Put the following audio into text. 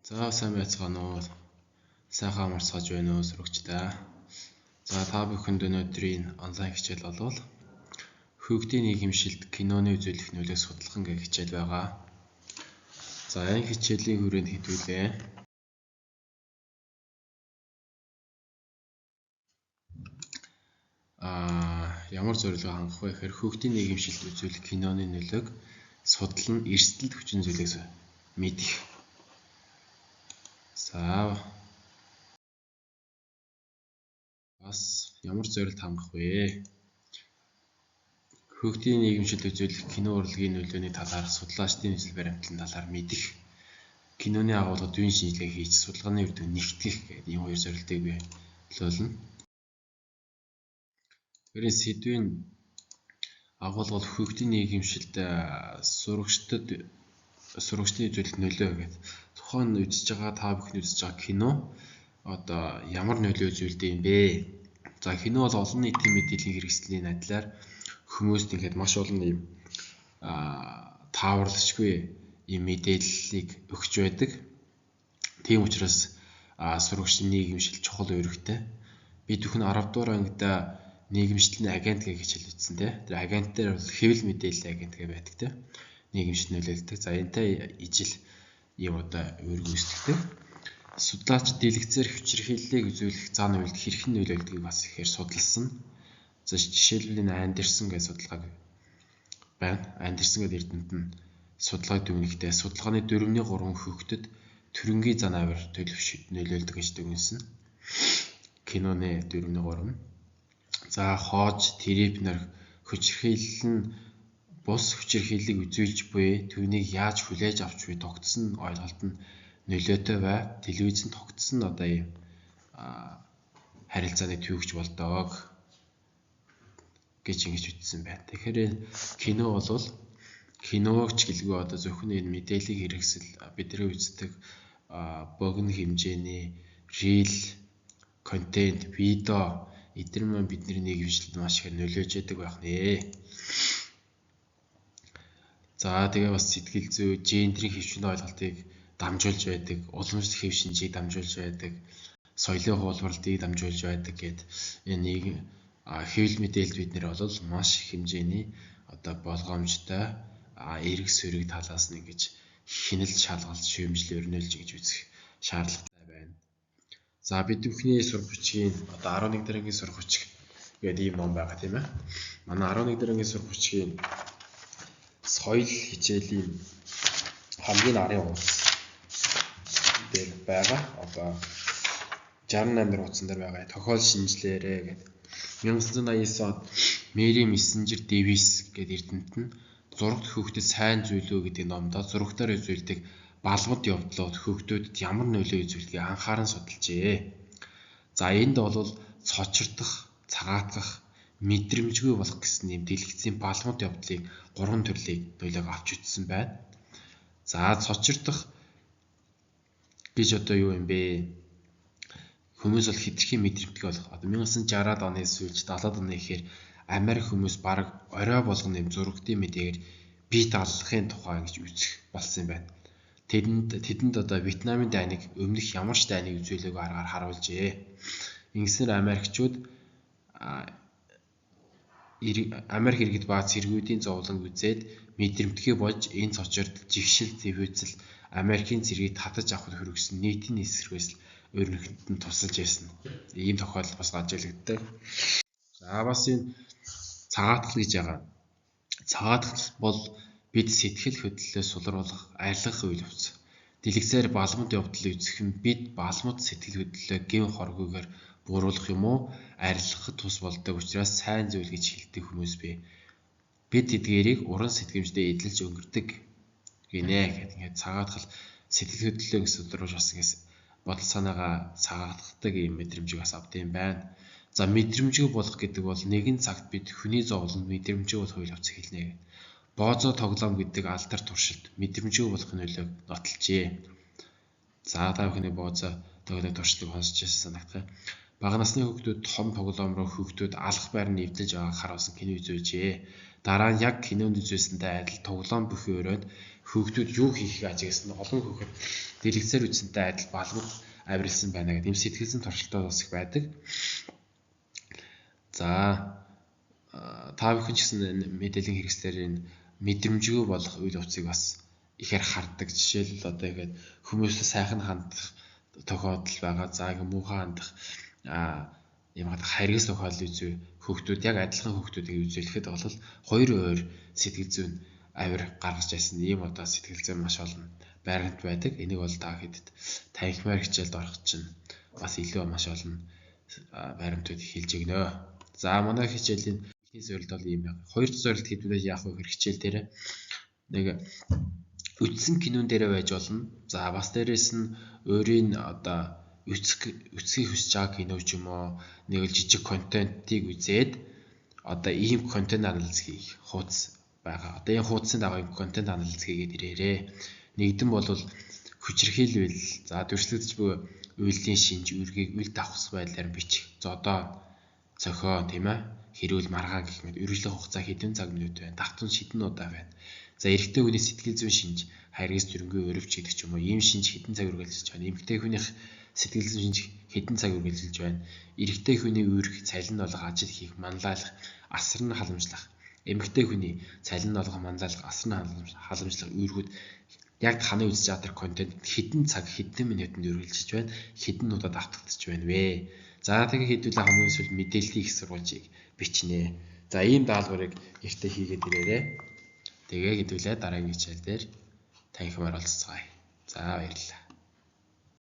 За сайн байцгаана уу. Сайхан амарцгааж байна уу сурагчдаа. За та бүхэнд өнөөдрийн онлайн хичээл болвол хүүхдийн нийгэмшилд киноны үзүүлэх нөлөөг судлах гэх хичээл байгаа. За энэ хичээлийн хүрээнд хэдвүлээ. Ямар зорилгоо хангах вэ гэхээр хүүхдийн нийгэмшилд үзүүлэх киноны нөлөөг судлан эрсдэлд хүчин зүйлээс мэдэх. За бас ямар зорилт хангах вэ? Хүүхдийн нийгэмшилд үзүүлэх кино урлагийн нөлөөний талаар судлаачдын үзэл баримтлалын талаар мэдэх. Киноны агуулгад үн шинжилгээ хийж судалгааны үр дүн нэгтгэх гэдэг ийм хоёр зорилтыг бий боловлно. Тэрээс сэдвийн агуулга бол хүүхдийн нийгэмшилд сурагчдын үзүүлэлт нөлөө гэдэг. Тухайн үзэж байгаа та бүхний үзэж байгаа кино одоо ямар нөлөө үзүүлдэг юм бэ? За кино бол олон нийтийн мэдээллийн хэрэгслийн адилаар хүмүүст ингээд маш олон юм тааварлагчгүй юм мэдээллийг өгч байдаг. Тийм учраас сурагчдын нийгэмшил чухал үүрэгтэй. Бид бүхэн 10 дугаар ангид нийгэмшлийн агент гэж хэлсэн тийм. Тэр агент дээр бол хэвлэл мэдээллийн агент гэж байдаг тийм. Нийгэмшил нөлөөлдөг. За энэтэй ижил юм одоо үүрэг үүсгэдэг. Судлаач дэлгэцээр хүчирхийллийг үзүүлэх зан үйлд хэрхэн нөлөөлдгийг бас ихээр судалсан. За жишээлбэл энэ Андерсон гэж судалгааг байна. Андерсон гэдэг эрдэмт нь судалгааг дүгнэхдээ судалгааны 4-ний 3 хүүхдэд төрөнгийн зан авир төлөвшөлт нөлөөлдөг гэж дүгнсэн. Киноны 4-ний 3. За хоож, терапинер хүчирхийлэл нь бус хүчирхийллийг үзүүлж буй түүнийг яаж хүлээж авч буй тогтсон ойлголт нь нөлөөтэй бай. Телевизэн тогтсон одоо ийм харилцааны төвөгч болдог гэж ингэж ütсэн байна. Тэгэхээр кино бол киногч гэлгүй одоо зөвхөн энэ мэдээллийн хэрэгсэл бидний үздэг богино хэмжээний рил, контент, видео эдгээр маань бидний нийгэмшилд маш их нөлөөж яадаг байх нэ. За тэгээ бас сэтгэл зүй, гендрийн хэвшин ойлголтыг дамжуулж байдаг, уламжлалт хэв шинжийг дамжуулж байдаг, соёлын хуулбарлтыг дамжуулж байдаг гэд энэ хэвлэл мэдээлэлд бид нэр бол маш их хэмжээний одоо болгоомжтой эрг сөрөг талаас нь ингэж хянилж шалгалт шүүмжлэл өрнөөлж гэж үзэх шаардлагатай байна. За бид бүхний сурах хүчгийн одоо 11 дараагийн сурах хүчиг гэдэг ийм ном байгаа тийм ээ. Манай 11 дараагийн сурах хүчгийн соёл хичээлийн хамгийн арын хуудас дээр байгаа. Одоо 68 хуудсан дээр байгаа. Тохиол шинжилээрээ гэдэг. 1989 онд Мэри Мессенжер Дэвис гэдэг эрдэмт нь зурагт хүүхдэд сайн зүйлөө гэдэг номдоо зурагтаар үзүүлдэг балмад явдлууд хүүхдүүдэд ямар нөлөө үзүүлдгийг анхааран судалжээ. За энд бол цочирдох, цагаатгах, мэдрэмжгүй болох гэсэн юм дэлгэцийн балмад явдлыг 3 төрлийг нөлөөг авч үзсэн байна. За цочирдох гэж одоо юу юм бэ? Хүмүүс бол хэтэрхий мэдрэмтгий болох. Одоо 1960-аад оны сүүлч 70-аад оны ихээр Америк хүмүүс баг орой болгоно юм зурагтын мэдээгээр бие даалгахын тухай гэж үзэх болсон юм байна. Тэдэнд одоо Вьетнамын дайныг өмнөх ямар ч дайныг үзүүлээгүй аргаар харуулжээ. Ингэснээр Америкчууд Америк иргэд ба цэргүүдийн зовлон үзээд мэдрэмтгий болж энэ цочорд жигшил зэвүүцэл Америкийн цэргийг татаж авахд хүргэсэн нийтийн эсрэгээс өөрнөхөд нь тусалж яасан. Ийм тохиолдол бас гажиглагддаг. За бас энэ цагаатгал гэж байгаа. Цагаатгал бол бид сэтгэл хөдлөлөө сулруулах, арилгах үйл явц. Дэлгэцээр балмад явдлыг үзэх нь бид балмад сэтгэл хөдлөлөө гэм хоргүйгээр бууруулах юм уу арилгахад тус болдог учраас сайн зүйл гэж хэлдэг хүмүүс бий. Бид тэдгээрийг уран сэтгэмждээ эдэлж өнгөрдөг гинэ гэдэг. Ингээд цагаатгал сэтгэл хөдлөлөө гэсэн рүү бас ингээс бодол санаагаа цагаатгадаг юм мэдрэмжийг бас авд юм байна. За мэдрэмжгүй болох гэдэг бол нэгэн цагт бид хүний зовлонд мэдрэмжгүй болох үйл явц хэлнэ. Боозоо тоглоом гэдэг алдар туршилт мэдрэмжгүй болохын нөлөөг нотолжээ. За та бүхний боозоо тоглоом туршилтыг сонсч байсан санагдах. Бага насны хүүхдүүд том тоглоом руу хүүхдүүд алах байр нь эвдэж байгааг харуулсан кино үзүүлжээ. Дараа нь яг кинонд үзүүлсэнтэй адил тоглоом бүхий өрөөнд хүүхдүүд юу хийхээ ажигласан олон хүүхэд дэлгэцээр үзсэнтэй адил балгууд авирилсан байна гэдэг юм сэтгэлзэн туршилтууд бас их байдаг. За та бүхэн ч гэсэн энэ мэдээллийн хэрэгслэрийн мэдрэмжгүй болох үйл явцыг бас ихээр хардаг. Жишээлбэл одоо ингээд хүмүүстэй сайхан хандах тохиолдол байгаа. За ингээд муухай хандах юм харгас тохиолдол үзүү хүүхдүүд яг адилхан хүүхдүүдийг үзүүлэхэд бол хоёр өөр сэтгэл зүйн авир гаргаж байсан ийм одоо сэтгэл зүйн маш олон байранд байдаг. Энийг бол та хэдэд танхимаар хичээлд орох чинь бас илүү маш олон баримтууд хэлж өгнө. За манай хичээлийн эхний зорилт бол ийм байна. Хоёр дахь зорилт хэдүүлээ яах вэ гэхээр хичээл дээр нэг үзсэн кинон дээр байж болно. За бас дээрэс нь өөрийн одоо үсгийг хүсэж байгаа кино ч юм уу нэг л жижиг контентыг үзээд одоо ийм контент анализ хийх хуудас байгаа. Одоо энэ хуудасны дагуу ийм контент анализ хийгээд ирээрээ. Нэгдэн бол хүчирхийлвэл за дүрслэгдэж буй үйлдлийн шинж үргийг үл давхс байдлаар бичих. Зодоо цохио тийм ээ хэрүүл маргаан гэх мэт үргэлжлэх хугацаа хэдэн цаг минут байна. Давтан шидэн удаа байна. За эрэгтэй хүний сэтгэл зүйн шинж хайргас төрөнгүй өрөвч гэдэг ч юм уу ийм шинж хэдэн цаг үргэлжилж байна. Эмэгтэй хүнийх сэтгэл зүйн шинж хэдэн цаг үргэлжилж байна. Эрэгтэй хүний үүрэг цалин болгох ажил хийх, манлайлах, асар нь халамжлах. Эмэгтэй хүний цалин болгох, манлайлах, асар нь халамжлах үүргүүд яг ханы үзэж байгаа контент хэдэн цаг, хэдэн минутанд үргэлжилж байна, хэдэн удаад автагдаж байна вэ? За тэгээ хэдүүлээ хамгийн сүүл мэдээллийн их сурвалжийг бичнэ. За ийм даалгаврыг гэртээ хийгээд ирээрэй. Тэгээ хэдүүлээ дараагийн хичээл дээр танхимаар уулзцгаая. За баярлалаа.